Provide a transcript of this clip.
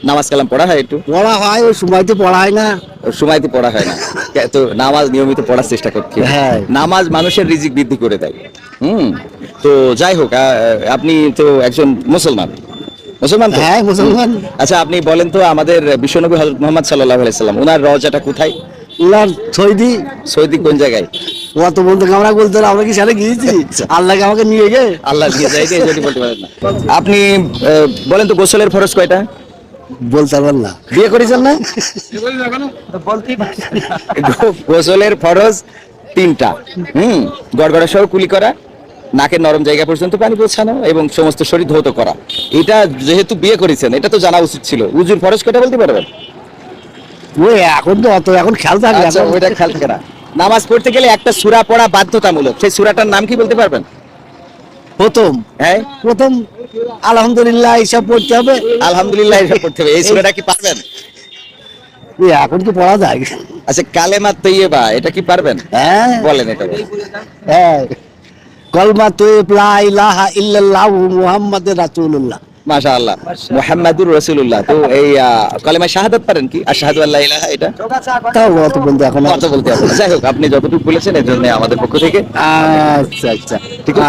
নামাজ কালাম পড়া হয় একটু? পড়া হয়, ওই সময়তে পড়া হয় না। সময়তে পড়া হয় না, তো নামাজ নিয়মিত পড়ার চেষ্টা করছি। হ্যাঁ। নামাজ মানুষের রিজিক বৃদ্ধি করে দেয়। তো যাই হোক, আপনি তো একজন মুসলমান, মুসলমান তো? হ্যাঁ, মুসলমান। আচ্ছা, আপনি বলেন তো, আমাদের বিশ্বনবী হযরত মুহাম্মদ সাল্লাল্লাহু আলাইহি সাল্লাম, ওনার রওজাটা কোথায়? উনার সৈদি। সৌদি কোন জায়গায়? অত বলতে আমরা বলতে আমরা কি সাথে গিয়েছি? আল্লাহকে আমাকে নিয়ে গে। আল্লাহ দিয়ে যায়, এই জন্য বলতে পারেন না। আপনি বলেন তো, গোসলের ফরজ কয়টা? বলতে পারবেন না। বিয়ে করেছেন না? গোসলের ফরজ 3টা। গড়গড়া সহ কুলি করা, নাকের নরম জায়গা পর্যন্ত পানি পৌঁছানো এবং সমস্ত শরীর ধৌত করা। এটা যেহেতু বিয়ে করেছেন, এটা তো জানা উচিত ছিল। উজুর ফরজ কয়টা বলতে পারবেন? ওই এখন তো অত এখন খেয়াল থাকে। আচ্ছা, এখন ওইটা খেয়াল থাকে না। নামাজ পড়তে গেলে একটা সূরা পড়া বাধ্যতামূলক, সেই সূরাটার নাম কি বলতে পারবেন? প্রথম হ্যাঁ, প্রথম আলহামদুলিল্লাহ এইসব পড়তে হবে। আলহামদুলিল্লাহ, এটা পড়তে হবে। এই সূরাটা কি পারবেন? ওই এখন কি পড়া যায়? আচ্ছা, কালেমা তৈয়্যিবা, এটা কি পারবেন? হ্যাঁ, বলেন এটা। হ্যাঁ। কলমা তৈয়ব লা ইলাহা ইল্লাল্লাহু মুহাম্মাদুর রাসূলুল্লাহ। মাশাআল্লাহ, মুহাম্মাদুর রাসূলুল্লাহ। তো এই কালেমা শাহাদাত পারেন কি? আশহাদু আল্লা ইলাহা, এটা তাও অত বলতে এখন। কত বলতে হবে? যাই হোক, আপনি যতটুকু বলেছেন এর জন্য আমাদের পক্ষ থেকে আচ্ছা, আচ্ছা, ঠিক আছে।